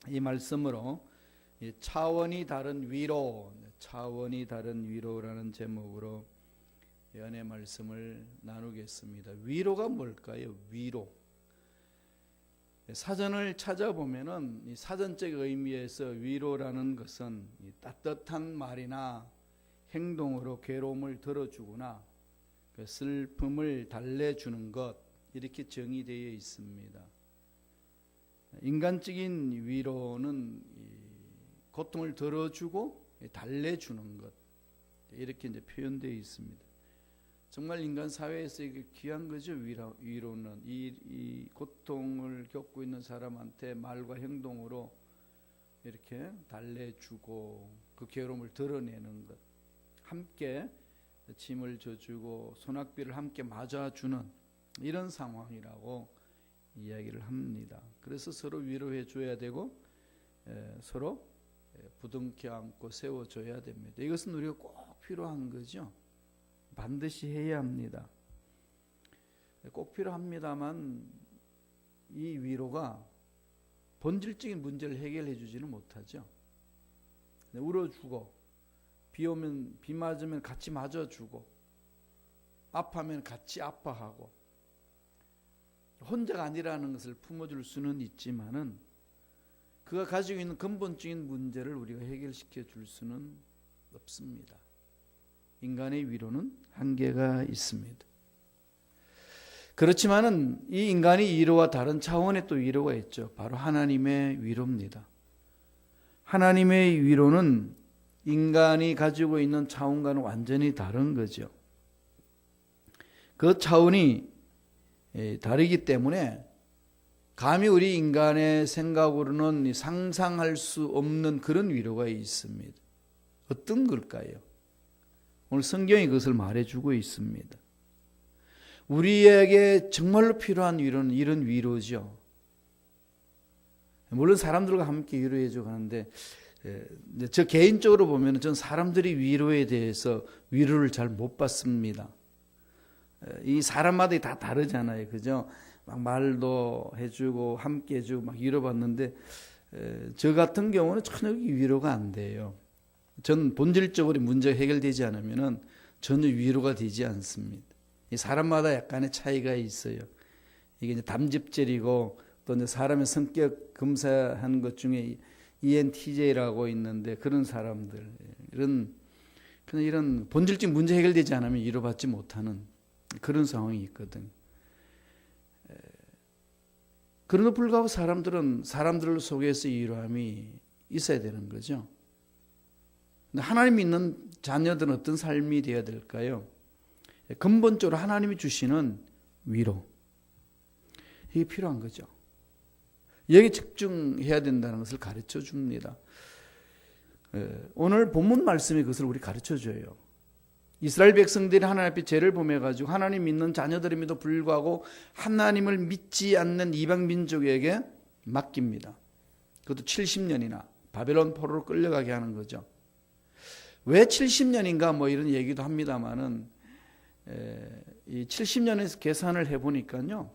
이 말씀으로 차원이 다른 위로라는 제목으로 연애 말씀을 나누겠습니다. 위로가 뭘까요? 위로. 사전을 찾아보면은 이 사전적 의미에서 위로라는 것은 따뜻한 말이나 행동으로 괴로움을 덜어주거나 슬픔을 달래주는 것, 이렇게 정의되어 있습니다. 인간적인 위로는 고통을 덜어주고 달래주는 것, 이렇게 이제 표현되어 있습니다. 정말 인간 사회에서 이게 귀한 거죠. 위로는 이 고통을 겪고 있는 사람한테 말과 행동으로 이렇게 달래주고 그 괴로움을 덜어내는 것, 함께 짐을 져주고 소낙비를 함께 맞아주는 이런 상황이라고 이야기를 합니다. 그래서 서로 위로해 줘야 되고 서로 부둥켜 안고 세워줘야 됩니다. 이것은 우리가 꼭 필요한 거죠. 반드시 해야 합니다. 꼭 필요합니다만 이 위로가 본질적인 문제를 해결해 주지는 못하죠. 울어주고 비 오면 비 맞으면 같이 맞아주고 아파하면 같이 아파하고 혼자가 아니라는 것을 품어줄 수는 있지만은 그가 가지고 있는 근본적인 문제를 우리가 해결시켜 줄 수는 없습니다. 인간의 위로는 한계가 있습니다. 그렇지만은 이 인간의 위로와 다른 차원의 또 위로가 있죠. 바로 하나님의 위로입니다. 하나님의 위로는 인간이 가지고 있는 차원과는 완전히 다른 거죠. 그 차원이 다르기 때문에 감히 우리 인간의 생각으로는 상상할 수 없는 그런 위로가 있습니다. 어떤 걸까요? 오늘 성경이 그것을 말해주고 있습니다. 우리에게 정말로 필요한 위로는 이런 위로죠. 물론 사람들과 함께 위로해줘 가는데 저 개인적으로 보면 전 사람들이 위로에 대해서 위로를 잘 못 받습니다. 이 사람마다 다 다르잖아요, 그죠? 막 말도 해주고 함께 해주고 막 위로받는데 저 같은 경우는 전혀 위로가 안 돼요. 전 본질적으로 문제가 해결되지 않으면은 전혀 위로가 되지 않습니다. 이 사람마다 약간의 차이가 있어요. 이게 이제 담즙질이고 또 이제 사람의 성격 검사하는 것 중에 ENTJ라고 있는데 그런 사람들 이런 본질적 문제 해결되지 않으면 위로받지 못하는 그런 상황이 있거든. 그럼에도 불구하고 사람들 속에서 위로함이 있어야 되는 거죠. 하나님 믿는 자녀들은 어떤 삶이 되어야 될까요? 근본적으로 하나님이 주시는 위로, 이게 필요한 거죠. 여기 집중해야 된다는 것을 가르쳐 줍니다. 오늘 본문 말씀이 그것을 우리 가르쳐 줘요. 이스라엘 백성들이 하나님 앞에 죄를 범해가지고 하나님 믿는 자녀들임에도 불구하고 하나님을 믿지 않는 이방 민족에게 맡깁니다. 그것도 70년이나 바벨론 포로로 끌려가게 하는 거죠. 왜 70년인가 뭐 이런 얘기도 합니다만은 이 70년에서 계산을 해보니까요,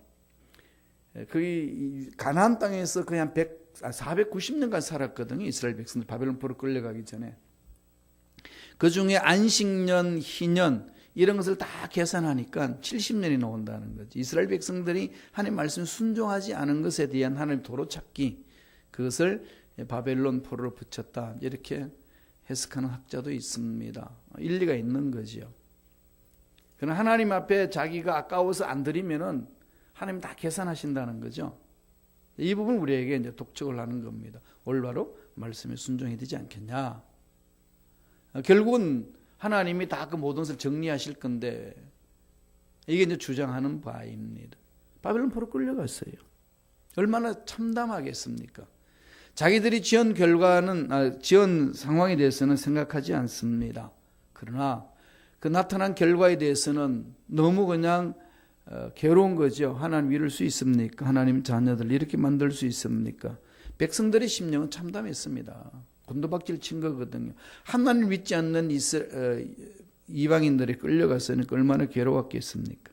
그 가나안 땅에서 그냥 490년간 살았거든요. 이스라엘 백성들 바벨론 포로 끌려가기 전에. 그 중에 안식년, 희년 이런 것을 다 계산하니까 70년이 나온다는 거죠. 이스라엘 백성들이 하나님 말씀 순종하지 않은 것에 대한 하나님 도로찾기, 그것을 바벨론 포로로 붙였다, 이렇게 해석하는 학자도 있습니다. 일리가 있는 거죠. 그러나 하나님 앞에 자기가 아까워서 안 드리면은 하나님 다 계산하신다는 거죠. 이 부분 우리에게 이제 독촉을 하는 겁니다. 올바로 말씀에 순종해야 되지 않겠냐. 결국은 하나님이 다 그 모든 것을 정리하실 건데 이게 이제 주장하는 바입니다. 바벨론 포로 끌려갔어요. 얼마나 참담하겠습니까? 자기들이 지은 상황에 대해서는 생각하지 않습니다. 그러나 그 나타난 결과에 대해서는 너무 그냥 괴로운 거죠. 하나님 이룰 수 있습니까? 하나님 자녀들 이렇게 만들 수 있습니까? 백성들의 심령은 참담했습니다. 곤도박질 친 거거든요. 하나님 믿지 않는 이방인들이 끌려갔으니까 얼마나 괴로웠겠습니까?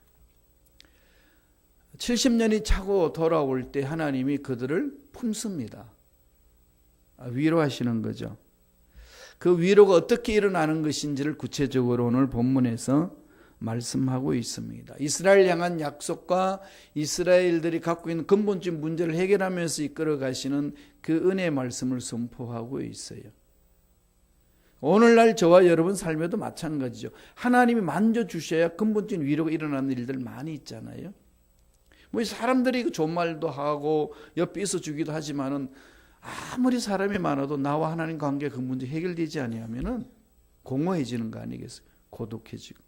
70년이 차고 돌아올 때 하나님이 그들을 품습니다. 위로하시는 거죠. 그 위로가 어떻게 일어나는 것인지를 구체적으로 오늘 본문에서 말씀하고 있습니다. 이스라엘 향한 약속과 이스라엘들이 갖고 있는 근본적인 문제를 해결하면서 이끌어 가시는 그 은혜의 말씀을 선포하고 있어요. 오늘날 저와 여러분 삶에도 마찬가지죠. 하나님이 만져주셔야 근본적인 위로가 일어나는 일들 많이 있잖아요. 뭐 사람들이 좋은 말도 하고 옆에 있어주기도 하지만은 아무리 사람이 많아도 나와 하나님 관계 그 문제 해결되지 아니하면은 공허해지는 거 아니겠어요? 고독해지고.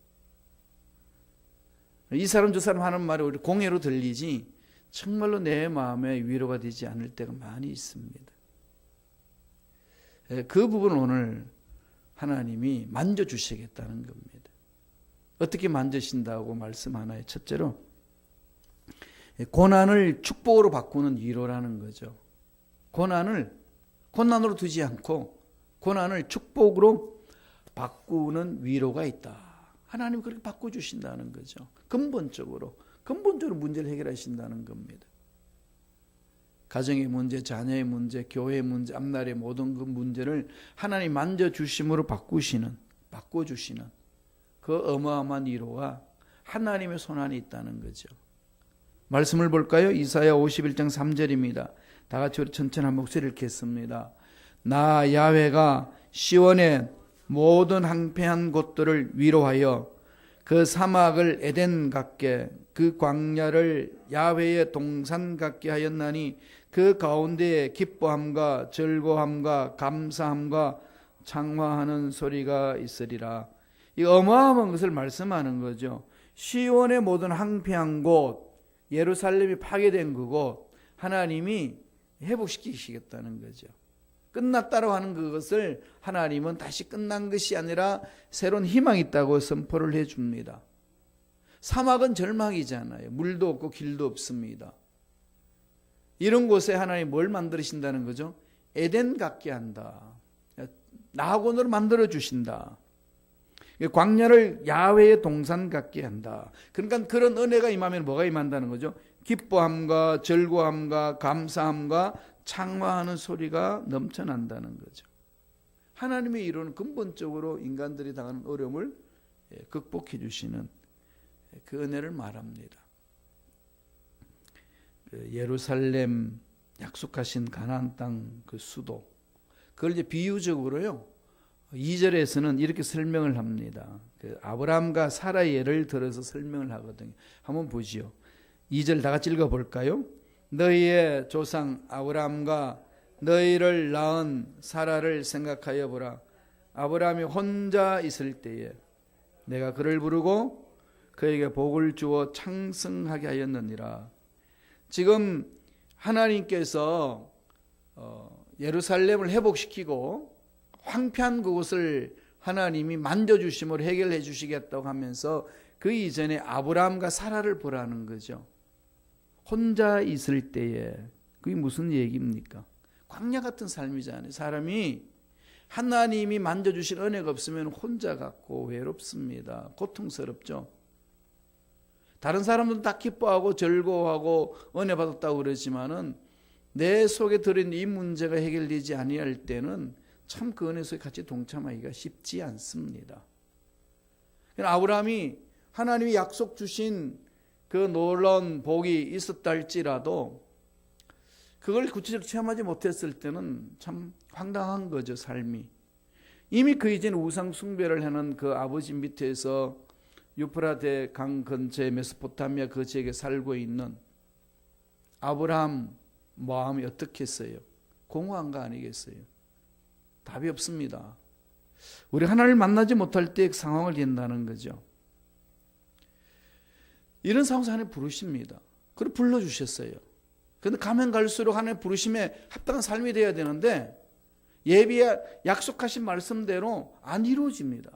이 사람 저 사람 하는 말이 우리 공예로 들리지 정말로 내 마음에 위로가 되지 않을 때가 많이 있습니다. 그 부분을 오늘 하나님이 만져주시겠다는 겁니다. 어떻게 만지신다고 말씀하나요? 첫째로 고난을 축복으로 바꾸는 위로라는 거죠. 고난으로 두지 않고 고난을 축복으로 바꾸는 위로가 있다. 하나님 그렇게 바꿔주신다는 거죠. 근본적으로 문제를 해결하신다는 겁니다. 가정의 문제, 자녀의 문제, 교회의 문제, 앞날의 모든 그 문제를 하나님 만져주심으로 바꿔주시는 그 어마어마한 위로가 하나님의 손안에 있다는 거죠. 말씀을 볼까요? 이사야 51장 3절입니다. 다 같이 우리 천천한 목소리를 읽겠습니다. 나 야훼가 시온의 모든 황폐한 곳들을 위로하여 그 사막을 에덴 같게 그 광야를 야훼의 동산 같게 하였나니 그 가운데에 기뻐함과 즐거움과 감사함과 창화하는 소리가 있으리라. 이 어마어마한 것을 말씀하는 거죠. 시온의 모든 황폐한 곳, 예루살렘이 파괴된 그곳 하나님이 회복시키시겠다는 거죠. 끝났다고 하는 그것을 하나님은 다시 끝난 것이 아니라 새로운 희망이 있다고 선포를 해줍니다. 사막은 절망이잖아요. 물도 없고 길도 없습니다. 이런 곳에 하나님이 뭘 만드신다는 거죠? 에덴 같게 한다. 낙원으로 만들어 주신다. 광야를 야훼의 동산 같게 한다. 그러니까 그런 은혜가 임하면 뭐가 임한다는 거죠? 기뻐함과 즐거움과 감사함과 창화하는 소리가 넘쳐난다는 거죠. 하나님의 이루는 근본적으로 인간들이 당하는 어려움을 극복해 주시는 그 은혜를 말합니다. 예루살렘 약속하신 가나안 땅 그 수도, 그걸 이제 비유적으로요 2절에서는 이렇게 설명을 합니다. 아브라함과 사라의 예를 들어서 설명을 하거든요. 한번 보지요. 2절 다 같이 읽어볼까요? 너희의 조상 아브라함과 너희를 낳은 사라를 생각하여 보라. 아브라함이 혼자 있을 때에 내가 그를 부르고 그에게 복을 주어 창성하게 하였느니라. 지금 하나님께서 예루살렘을 회복시키고 황폐한 그곳을 하나님이 만져주심으로 해결해 주시겠다고 하면서 그 이전에 아브라함과 사라를 보라는 거죠. 혼자 있을 때에 그게 무슨 얘기입니까? 광야 같은 삶이잖아요. 사람이 하나님이 만져주신 은혜가 없으면 혼자 같고 외롭습니다. 고통스럽죠. 다른 사람들은 다 기뻐하고 즐거워하고 은혜 받았다고 그러지만은 내 속에 들어있는 이 문제가 해결되지 아니할 때는 참 그 은혜 속에 같이 동참하기가 쉽지 않습니다. 아브라함이 하나님이 약속 주신 그 놀라운 복이 있었다 할지라도 그걸 구체적으로 체험하지 못했을 때는 참 황당한 거죠, 삶이. 이미 그 이전에 우상 숭배를 하는 그 아버지 밑에서 유프라데 강 근처의 메소포타미아 그 지역에 살고 있는 아브라함 마음이 어떻겠어요? 공허한 거 아니겠어요? 답이 없습니다. 우리 하나님을 만나지 못할 때 상황을 된다는 거죠. 이런 상황에서 하나님 부르십니다. 그걸 불러주셨어요. 그런데 가면 갈수록 하나님 부르심에 합당한 삶이 되어야 되는데 예비에 약속하신 말씀대로 안 이루어집니다.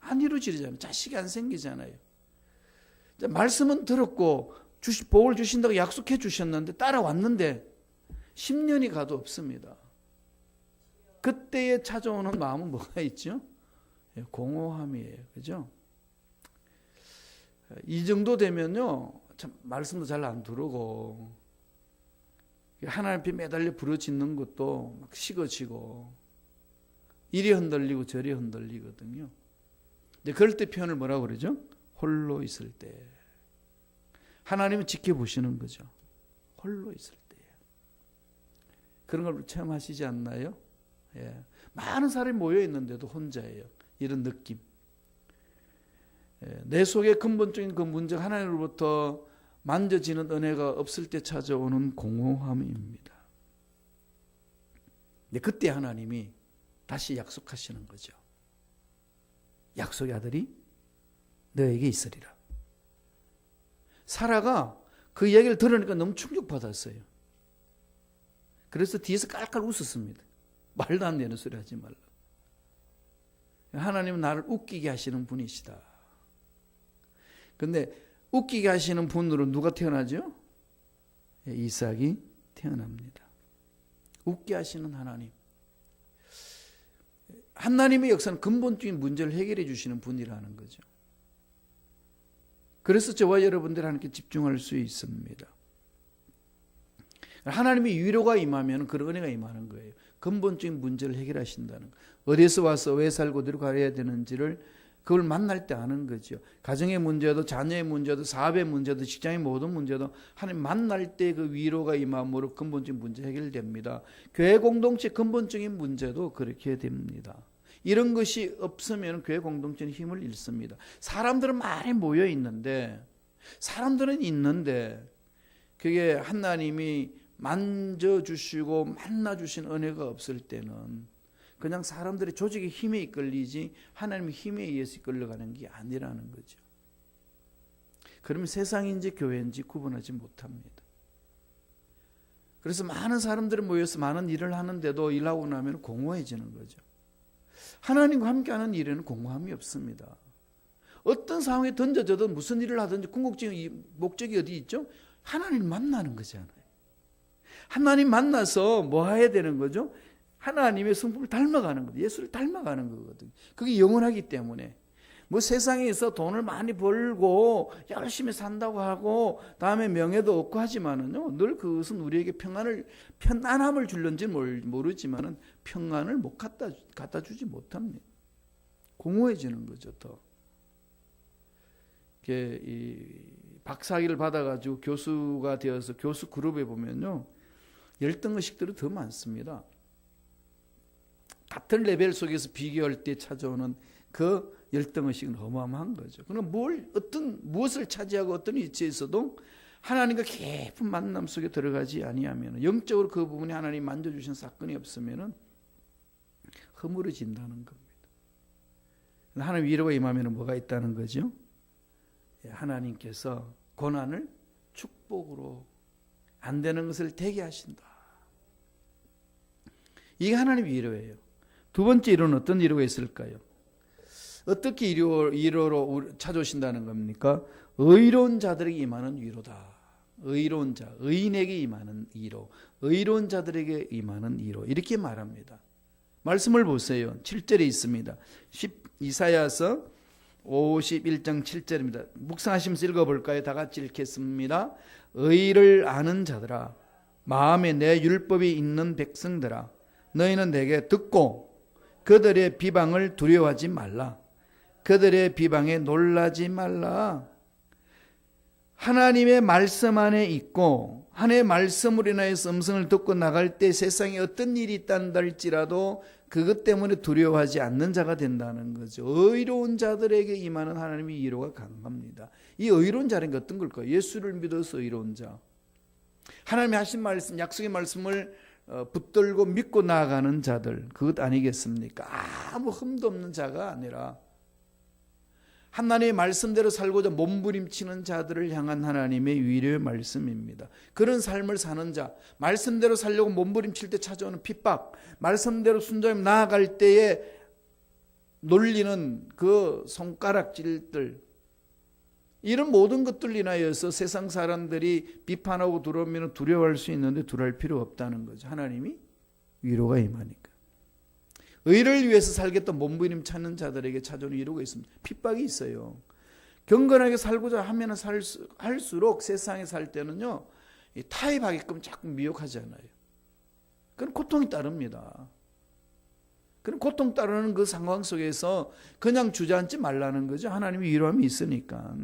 안 이루어지잖아요. 자식이 안 생기잖아요. 말씀은 들었고 복을 주신다고 약속해 주셨는데 따라왔는데 10년이 가도 없습니다. 그때에 찾아오는 마음은 뭐가 있죠? 공허함이에요. 그죠? 이 정도 되면요, 참 말씀도 잘 안 들어오고 하나님 앞에 매달려 부르짖는 것도 막 식어지고 이리 흔들리고 저리 흔들리거든요. 근데 그럴 때 표현을 뭐라고 그러죠? 홀로 있을 때. 하나님은 지켜보시는 거죠. 홀로 있을 때. 그런 걸 체험하시지 않나요? 예. 많은 사람이 모여 있는데도 혼자예요. 이런 느낌. 예. 내 속에 근본적인 그 문제가 하나님으로부터 만져지는 은혜가 없을 때 찾아오는 공허함입니다. 근데 그때 하나님이 다시 약속하시는 거죠. 약속의 아들이 너에게 있으리라. 사라가 그 얘기를 들으니까 너무 충격받았어요. 그래서 뒤에서 깔깔 웃었습니다. 말도 안 되는 소리 하지 말라. 하나님은 나를 웃기게 하시는 분이시다. 근데 웃기게 하시는 분으로 누가 태어나죠? 이삭이 태어납니다. 웃게 하시는 하나님. 하나님의 역사는 근본적인 문제를 해결해 주시는 분이라는 거죠. 그래서 저와 여러분들 하나님께 집중할 수 있습니다. 하나님의 위로가 임하면 그런 은혜가 임하는 거예요. 근본적인 문제를 해결하신다는 거. 어디서 와서 왜 살고 어디로 가야 되는지를 그걸 만날 때 아는 거죠. 가정의 문제도 자녀의 문제도 사업의 문제도 직장의 모든 문제도 하나님 만날 때 그 위로가 임함으로 근본적인 문제 해결됩니다. 교회 공동체 근본적인 문제도 그렇게 됩니다. 이런 것이 없으면 교회 공동체는 힘을 잃습니다. 사람들은 많이 모여 있는데 그게 하나님이 만져주시고 만나주신 은혜가 없을 때는 그냥 사람들의 조직의 힘에 이끌리지 하나님의 힘에 의해서 이끌려가는 게 아니라는 거죠. 그러면 세상인지 교회인지 구분하지 못합니다. 그래서 많은 사람들이 모여서 많은 일을 하는데도 일하고 나면 공허해지는 거죠. 하나님과 함께하는 일에는 공허함이 없습니다. 어떤 상황에 던져져도 무슨 일을 하든지 궁극적인 목적이 어디 있죠? 하나님 만나는 거잖아요. 하나님 만나서 뭐 해야 되는 거죠? 하나님의 성품을 닮아가는 거죠. 예수를 닮아가는 거거든요. 그게 영원하기 때문에 뭐 세상에서 돈을 많이 벌고 열심히 산다고 하고 다음에 명예도 얻고 하지만은요, 늘 그것은 우리에게 편안함을 줄는지 모르지만은 평안을 못 갖다 주지 못합니다. 공허해지는 거죠. 더 이 박사학위를 받아가지고 교수가 되어서 교수 그룹에 보면요, 열등의식들이 더 많습니다. 같은 레벨 속에서 비교할 때 찾아오는 그 열등의식은 어마어마한 거죠. 그럼 무엇을 차지하고 어떤 위치에 있어도 하나님과 깊은 만남 속에 들어가지 아니하면, 영적으로 그 부분에 하나님 만져주신 사건이 없으면 허물어진다는 겁니다. 하나님 위로가 임하면 뭐가 있다는 거죠? 하나님께서 고난을 축복으로, 안 되는 것을 되게 하신다. 이게 하나님 위로예요. 두 번째 위로는 어떤 위로가 있을까요? 어떻게 위로로 찾아오신다는 겁니까? 의로운 자들에게 임하는 위로다. 의로운 자, 의인에게 임하는 위로, 의로운 자들에게 임하는 위로, 이렇게 말합니다. 말씀을 보세요. 7절에 있습니다. 이사야서 51장 7절입니다. 묵상하시면서 읽어볼까요? 다 같이 읽겠습니다. 의를 아는 자들아, 마음에 내 율법이 있는 백성들아, 너희는 내게 듣고 그들의 비방을 두려워하지 말라. 그들의 비방에 놀라지 말라. 하나님의 말씀 안에 있고 하나님의 말씀으로 인하여서 음성을 듣고 나갈 때 세상에 어떤 일이 있단다 할지라도 그것 때문에 두려워하지 않는 자가 된다는 거죠. 의로운 자들에게 임하는 하나님의 위로가 강합니다. 이 의로운 자는 어떤 걸까요? 예수를 믿어서 의로운 자, 하나님이 하신 말씀, 약속의 말씀을 붙들고 믿고 나아가는 자들, 그것 아니겠습니까? 아무 흠도 없는 자가 아니라 하나님의 말씀대로 살고자 몸부림치는 자들을 향한 하나님의 위로의 말씀입니다. 그런 삶을 사는 자, 말씀대로 살려고 몸부림칠 때 찾아오는 핍박, 말씀대로 순종해 나아갈 때에 놀리는 그 손가락질들, 이런 모든 것들 인하여서 세상 사람들이 비판하고 두려우면 두려워할 수 있는데 두려워할 필요 없다는 거죠. 하나님이 위로가 임하니까. 의를 위해서 살겠다 몸부림 찾는 자들에게 찾아오는 위로가 있습니다. 핍박이 있어요. 경건하게 살고자 하면 할수록 세상에 살 때는요, 타협하게끔 자꾸 미혹하잖아요. 그건 고통이 따릅니다. 그럼 고통 따르는 그 상황 속에서 그냥 주저앉지 말라는 거죠. 하나님의 위로함이 있으니까.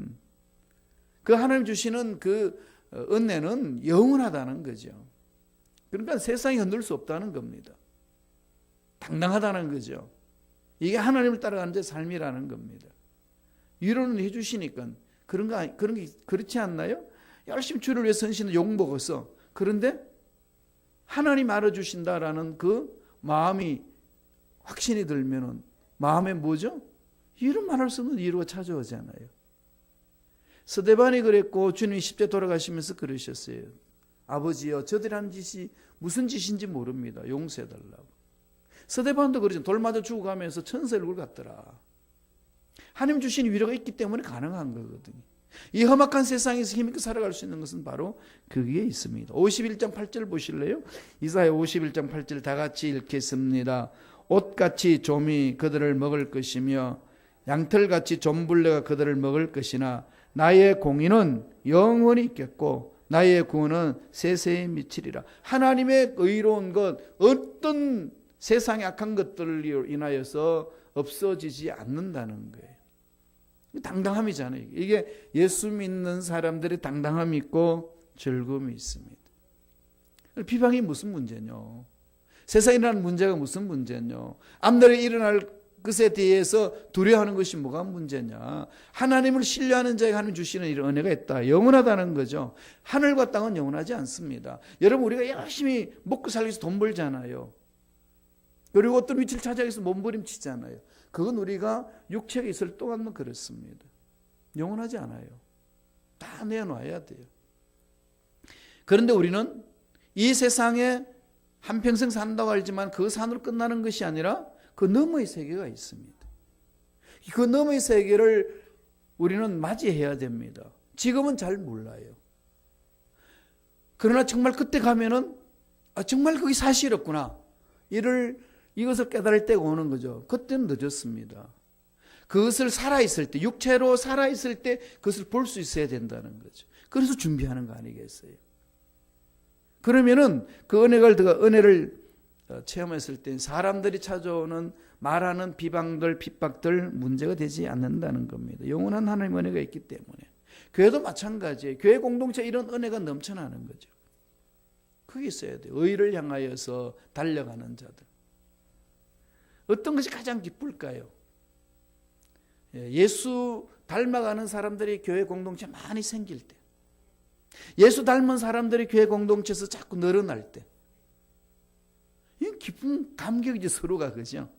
그 하나님 주시는 그 은혜는 영원하다는 거죠. 그러니까 세상이 흔들 수 없다는 겁니다. 당당하다는 거죠. 이게 하나님을 따라가는 제 삶이라는 겁니다. 위로는 해주시니까 그런 게 그렇지 않나요? 열심히 주를 위해 선신을 욕먹었어. 그런데 하나님 알아주신다라는 그 마음이 확신이 들면은 마음에 뭐죠? 이루 말할 수 없는 위로가 찾아오잖아요. 스데반이 그랬고 주님이 십자가에 돌아가시면서 그러셨어요. 아버지여, 저들이 한 짓이 무슨 짓인지 모릅니다. 용서해달라고. 스데반도 그러죠. 돌 맞아 죽어가면서 천사 얼굴 같더라. 하나님 주신 위로가 있기 때문에 가능한 거거든요. 이 험악한 세상에서 힘있게 살아갈 수 있는 것은 바로 거기에 있습니다. 51장 8절 보실래요? 이사야 51장 8절 다 같이 읽겠습니다. 옷같이 좀이 그들을 먹을 것이며 양털같이 좀벌레가 그들을 먹을 것이나 나의 공의는 영원히 있겠고 나의 구원은 세세에 미치리라. 하나님의 의로운 것, 어떤 세상의 악한 것들로 인하여서 없어지지 않는다는 거예요. 당당함이잖아요. 이게 예수 믿는 사람들의 당당함이 있고 즐거움이 있습니다. 비방이 무슨 문제냐? 세상에 일어나는 문제가 무슨 문제냐? 앞날에 일어날 것에 대해서 두려워하는 것이 뭐가 문제냐? 하나님을 신뢰하는 자에게 하나님 주시는 이런 은혜가 있다. 영원하다는 거죠. 하늘과 땅은 영원하지 않습니다. 여러분, 우리가 열심히 먹고 살기 위해서 돈 벌잖아요. 그리고 어떤 위치를 찾아가기 위해서 몸부림치잖아요. 그건 우리가 육체가 있을 동안만 그렇습니다. 영원하지 않아요. 다 내놔야 돼요. 그런데 우리는 이 세상에 한평생 산다고 알지만 그 산으로 끝나는 것이 아니라 그 너머의 세계가 있습니다. 그 너머의 세계를 우리는 맞이해야 됩니다. 지금은 잘 몰라요. 그러나 정말 그때 가면은 정말 그게 사실이었구나. 이것을 깨달을 때가 오는 거죠. 그때는 늦었습니다. 그것을 살아있을 때, 육체로 살아있을 때 그것을 볼 수 있어야 된다는 거죠. 그래서 준비하는 거 아니겠어요? 그러면은 그 은혜를 체험했을 때 사람들이 찾아오는 말하는 비방들, 핍박들 문제가 되지 않는다는 겁니다. 영원한 하나님의 은혜가 있기 때문에. 교회도 마찬가지예요. 교회 공동체 이런 은혜가 넘쳐나는 거죠. 그게 있어야 돼요. 의를 향하여서 달려가는 자들. 어떤 것이 가장 기쁠까요? 예수 닮아가는 사람들이 교회 공동체 많이 생길 때, 예수 닮은 사람들이 교회 공동체에서 자꾸 늘어날 때, 이 기쁜 감격이지 서로가. 그죠?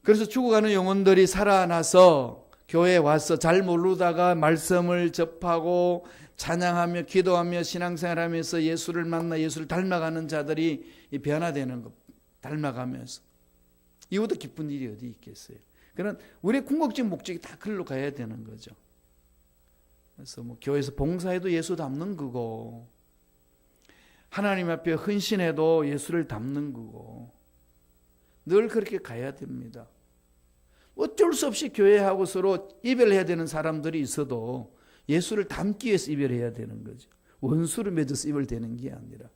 그래서 죽어가는 영혼들이 살아나서 교회에 와서 잘 모르다가 말씀을 접하고 찬양하며 기도하며 신앙생활하면서 예수를 만나 예수를 닮아가는 자들이 변화되는 것, 닮아가면서. 이보다 기쁜 일이 어디 있겠어요? 그런 우리의 궁극적 목적이 다 글로 가야 되는 거죠. 그래서 교회에서 봉사해도 예수 닮는 거고, 하나님 앞에 헌신해도 예수를 닮는 거고, 늘 그렇게 가야 됩니다. 어쩔 수 없이 교회하고 서로 이별해야 되는 사람들이 있어도 예수를 닮기 위해서 이별해야 되는 거죠. 원수를 맺어서 이별되는 게 아니라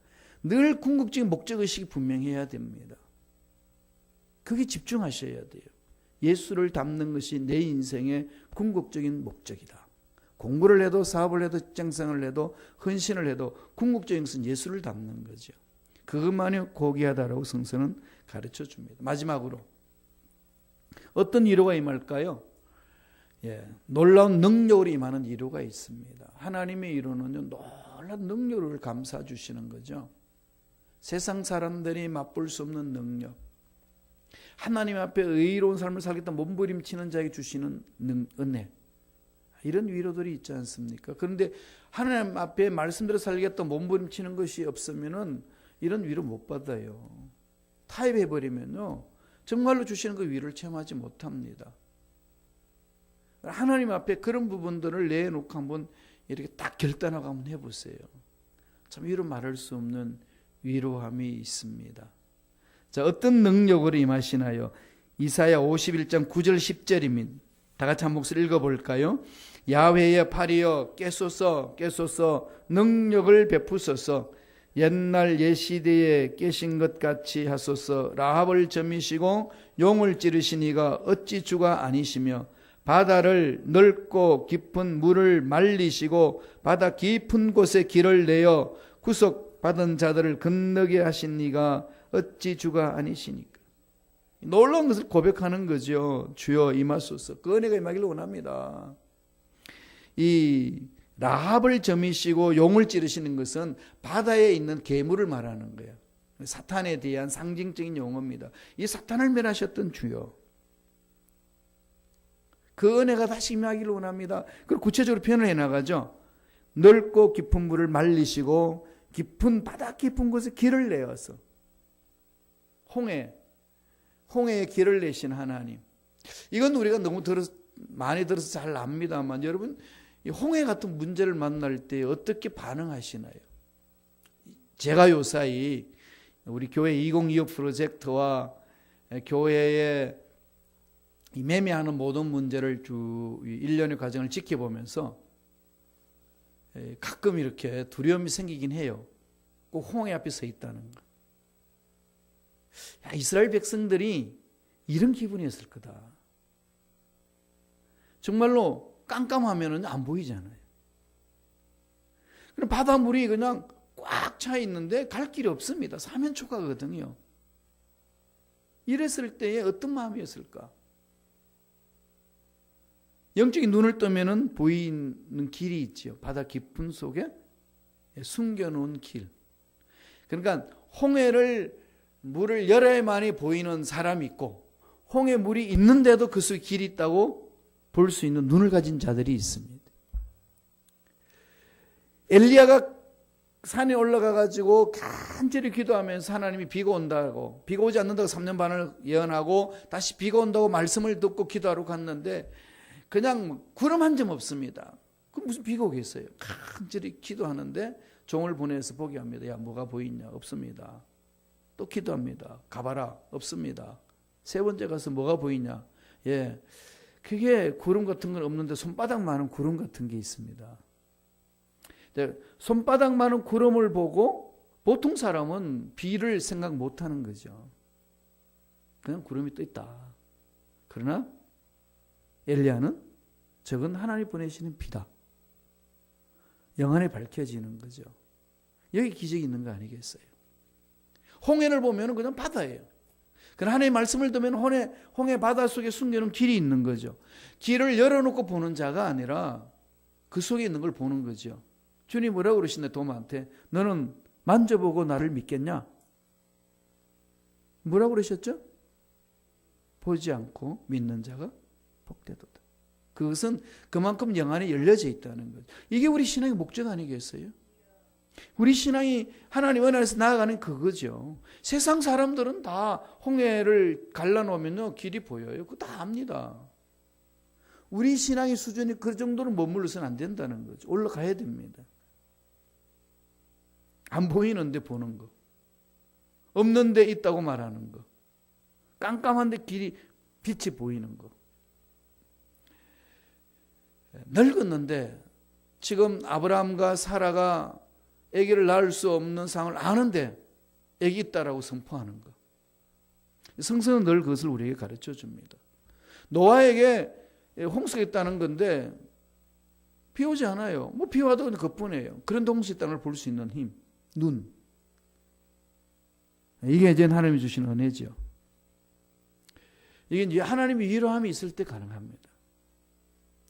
늘 궁극적인 목적의식이 분명해야 됩니다. 그게 집중하셔야 돼요. 예수를 닮는 것이 내 인생의 궁극적인 목적이다. 공부를 해도 사업을 해도 직장생활을 해도 헌신을 해도 궁극적인 것은 예수를 닮는 거죠. 그것만이 고귀하다라고 성서는 가르쳐 줍니다. 마지막으로 어떤 위로가 임할까요? 놀라운 능력으로 임하는 위로가 있습니다. 하나님의 위로는요, 놀라운 능력을 감싸 주시는 거죠. 세상 사람들이 맛볼 수 없는 능력, 하나님 앞에 의로운 삶을 살겠다 몸부림치는 자에게 주시는 은혜, 이런 위로들이 있지 않습니까? 그런데 하나님 앞에 말씀대로 살겠다 몸부림치는 것이 없으면은 이런 위로 못 받아요. 타협해버리면요, 정말로 주시는 그 위로를 체험하지 못합니다. 하나님 앞에 그런 부분들을 내놓고 한번 이렇게 딱 결단하고 한번 해보세요. 참 위로 말할 수 없는 위로함이 있습니다. 자, 어떤 능력으로 임하시나요? 이사야 51장 9절 10절입니다. 다 같이 한 목소리 읽어볼까요? 야훼의 팔이여 깨소서 깨소서 능력을 베푸소서 옛날 옛시대에 깨신 것 같이 하소서. 라합을 점이시고 용을 찌르신 이가 어찌 주가 아니시며 바다를 넓고 깊은 물을 말리시고 바다 깊은 곳에 길을 내어 구속받은 자들을 건너게 하신 이가 어찌 주가 아니시니까. 놀라운 것을 고백하는 거죠. 주여 임하소서. 그 은혜가 임하기를 원합니다. 이 라합을 점이시고 용을 찌르시는 것은 바다에 있는 괴물을 말하는 거예요. 사탄에 대한 상징적인 용어입니다. 이 사탄을 멸하셨던 주여. 그 은혜가 다시 임하기를 원합니다. 그리고 구체적으로 표현을 해나가죠. 넓고 깊은 물을 말리시고 깊은 바다 깊은 곳에 길을 내어서 홍해에 길을 내신 하나님. 이건 우리가 너무 많이 들어서 잘 압니다만 여러분 이 홍해 같은 문제를 만날 때 어떻게 반응하시나요? 제가 요사이 우리 교회 2025 프로젝트와 교회의 이 매매하는 모든 문제를 주 1년의 과정을 지켜보면서 가끔 이렇게 두려움이 생기긴 해요. 꼭 홍해 앞에 서 있다는 거. 야, 이스라엘 백성들이 이런 기분이었을 거다. 정말로 깜깜하면 안 보이잖아요. 그럼 바닷물이 그냥 꽉 차 있는데 갈 길이 없습니다. 사면초가거든요. 이랬을 때에 어떤 마음이었을까? 영적인 눈을 뜨면은 보이는 길이 있지요. 바다 깊은 속에 숨겨놓은 길. 그러니까 홍해를 물을 열어야만이 보이는 사람이 있고 홍해 물이 있는데도 그 속에 길이 있다고 볼 수 있는 눈을 가진 자들이 있습니다. 엘리야가 산에 올라가 가지고 간절히 기도하면서 하나님이 비가 온다고, 비가 오지 않는다고 3년 반을 예언하고 다시 비가 온다고 말씀을 듣고 기도하러 갔는데 그냥 구름 한 점 없습니다. 그럼 무슨 비가 오겠어요? 간절히 기도하는데 종을 보내서 보게 합니다. 야, 뭐가 보이냐? 없습니다. 또 기도합니다. 가봐라. 없습니다. 세 번째 가서 뭐가 보이냐? 예, 그게 구름 같은 건 없는데 손바닥만한 구름 같은 게 있습니다. 손바닥만한 구름을 보고 보통 사람은 비를 생각 못하는 거죠. 그냥 구름이 떠 있다. 그러나 엘리야는 저건 하나님 보내시는 비다. 영안에 밝혀지는 거죠. 여기 기적이 있는 거 아니겠어요? 홍해를 보면 그냥 바다예요. 그러나 하나님의 말씀을 듣면 홍해 바다 속에 숨겨놓은 길이 있는 거죠. 길을 열어놓고 보는 자가 아니라 그 속에 있는 걸 보는 거죠. 주님 뭐라고 그러시네 도마한테? 너는 만져보고 나를 믿겠냐? 뭐라고 그러셨죠? 보지 않고 믿는 자가 복되도다. 그것은 그만큼 영안이 열려져 있다는 거죠. 이게 우리 신앙의 목적 아니겠어요? 우리 신앙이 하나님 은혜에서 나아가는 그거죠. 세상 사람들은 다 홍해를 갈라놓으면요 길이 보여요. 그거 다 압니다. 우리 신앙의 수준이 그 정도로 머물러서는 안 된다는 거죠. 올라가야 됩니다. 안 보이는데 보는 거, 없는데 있다고 말하는 거, 깜깜한데 빛이 보이는 거. 늙었는데 지금 아브라함과 사라가 아기를 낳을 수 없는 상황을 아는데 아기 있다라고 선포하는 거. 성서는 늘 그것을 우리에게 가르쳐 줍니다. 노아에게 홍수가 있다는 건데 비 오지 않아요. 뭐 비 와도 그뿐이에요. 그런데 홍수 있다는 걸 볼 수 있는 힘, 눈. 이게 이제 하나님이 주신 은혜죠. 이게 이제 하나님의 위로함이 있을 때 가능합니다.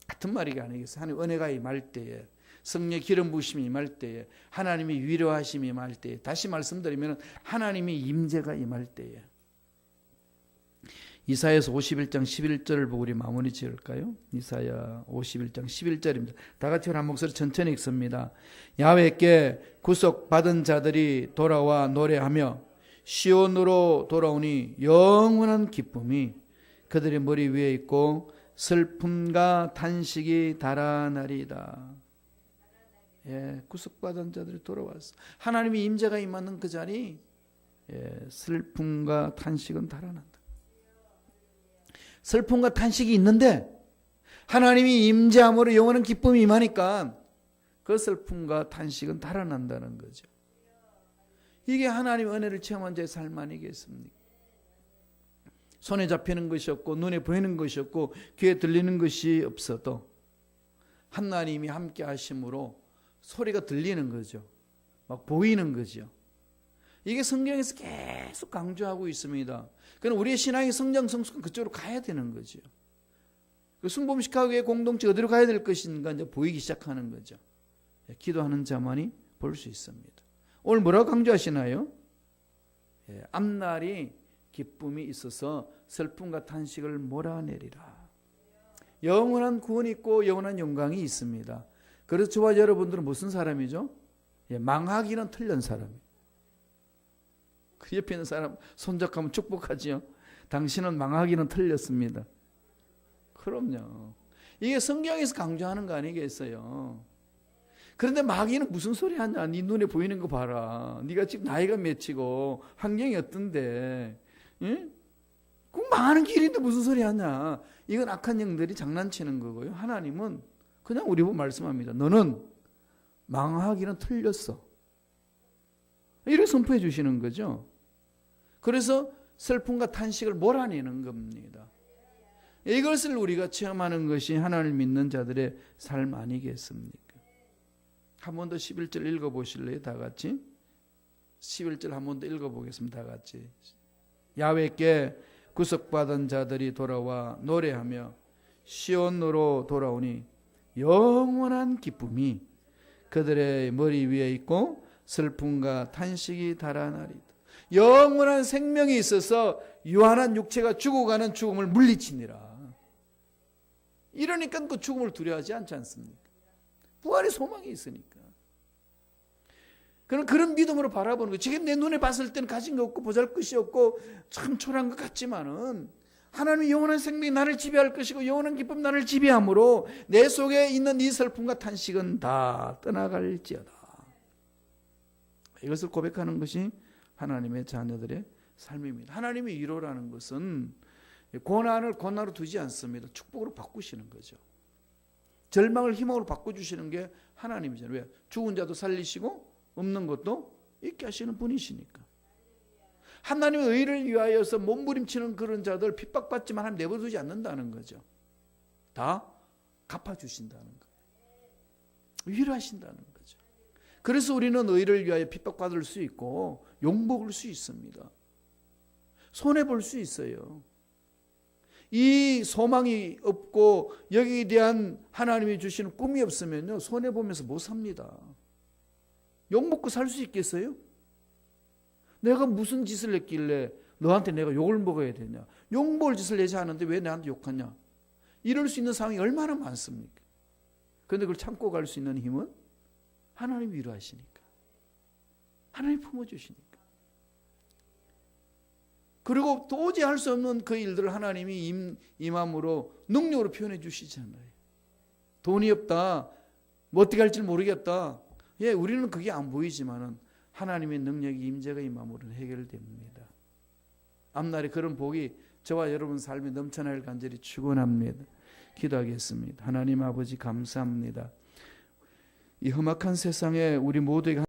같은 말이 아니겠어요. 하나님 은혜가 임할 때에, 성령의 기름 부으심이 임할 때에, 하나님의 위로하심이 임할 때에, 다시 말씀드리면 하나님의 임재가 임할 때에. 이사야서 51장 11절을 보고 우리 마무리 지을까요? 이사야 51장 11절입니다. 다 같이 한 목소리 천천히 읽습니다. 야훼께 구속받은 자들이 돌아와 노래하며 시온으로 돌아오니 영원한 기쁨이 그들의 머리 위에 있고 슬픔과 탄식이 달아나리이다. 예, 구속받은 자들이 돌아왔어. 하나님의 임재가 임하는 그 자리, 슬픔과 탄식은 달아난다. 슬픔과 탄식이 있는데 하나님이 임재함으로 영원한 기쁨이 임하니까 그 슬픔과 탄식은 달아난다는 거죠. 이게 하나님의 은혜를 체험한 자의 삶 아니겠습니까? 손에 잡히는 것이 없고 눈에 보이는 것이 없고 귀에 들리는 것이 없어도 하나님이 함께 하심으로 소리가 들리는 거죠. 막 보이는 거죠. 이게 성경에서 계속 강조하고 있습니다. 그럼 우리의 신앙의 성장 성숙은 그쪽으로 가야 되는 거죠. 그 순복음식학의 공동체 어디로 가야 될 것인가 이제 보이기 시작하는 거죠. 기도하는 자만이 볼 수 있습니다. 오늘 뭐라고 강조하시나요? 앞날이 기쁨이 있어서 슬픔과 탄식을 몰아내리라. 영원한 구원이 있고 영원한 영광이 있습니다. 그래서 저와 여러분들은 무슨 사람이죠? 망하기는 틀린 사람이에요. 그 옆에 있는 사람 손잡으면 축복하지요. 당신은 망하기는 틀렸습니다. 그럼요. 이게 성경에서 강조하는 거 아니겠어요? 그런데 마귀는 무슨 소리 하냐? 네 눈에 보이는 거 봐라. 네가 지금 나이가 몇이고 환경이 어떤데, 예? 그 망하는 길인데 무슨 소리 하냐? 이건 악한 영들이 장난치는 거고요. 하나님은 그냥 우리 보고 말씀합니다. 너는 망하기는 틀렸어. 이렇게 선포해 주시는 거죠. 그래서 슬픔과 탄식을 몰아내는 겁니다. 이것을 우리가 체험하는 것이 하나님을 믿는 자들의 삶 아니겠습니까? 한 번 더 11절 읽어보실래요? 다 같이 11절 한 번 더 읽어보겠습니다. 다 같이. 야훼께 구속받은 자들이 돌아와 노래하며 시온으로 돌아오니 영원한 기쁨이 그들의 머리 위에 있고 슬픔과 탄식이 달아나리다. 영원한 생명이 있어서 유한한 육체가 죽어가는 죽음을 물리치니라. 이러니까 그 죽음을 두려워하지 않지 않습니까? 부활의 소망이 있으니까. 그런 믿음으로 바라보는 거예요. 지금 내 눈에 봤을 때는 가진 거 없고 보잘것이 없고 참 초라한 것 같지만은 하나님의 영원한 생명이 나를 지배할 것이고 영원한 기쁨 나를 지배함으로 내 속에 있는 이 슬픔과 탄식은 다 떠나갈지어다. 이것을 고백하는 것이 하나님의 자녀들의 삶입니다. 하나님의 위로라는 것은 고난을 고난으로 두지 않습니다. 축복으로 바꾸시는 거죠. 절망을 희망으로 바꿔주시는 게 하나님이잖아요. 왜? 죽은 자도 살리시고 없는 것도 있게 하시는 분이시니까. 하나님의 의를 위하여서 몸부림치는 그런 자들 핍박받지만 하나님 내버려두지 않는다는 거죠. 다 갚아주신다는 거. 위로하신다는 거죠. 그래서 우리는 의를 위하여 핍박받을 수 있고 욕먹을 수 있습니다. 손해볼 수 있어요. 이 소망이 없고 여기에 대한 하나님이 주시는 꿈이 없으면요 손해보면서 못 삽니다. 욕먹고 살 수 있겠어요? 내가 무슨 짓을 했길래 너한테 내가 욕을 먹어야 되냐? 욕먹을 짓을 내지 않았는데 왜 나한테 욕하냐? 이럴 수 있는 상황이 얼마나 많습니까? 그런데 그걸 참고 갈 수 있는 힘은 하나님이 위로하시니까. 하나님이 품어주시니까. 그리고 도저히 할 수 없는 그 일들을 하나님이 임함으로 능력으로 표현해 주시잖아요. 돈이 없다. 뭐 어떻게 할지 모르겠다. 예, 우리는 그게 안 보이지만은 하나님의 능력이 임재가 임함으로 해결됩니다. 앞날에 그런 복이 저와 여러분 삶에 넘쳐날 간절히 축원합니다. 기도하겠습니다. 하나님 아버지 감사합니다. 이 험악한 세상에 우리 모두에게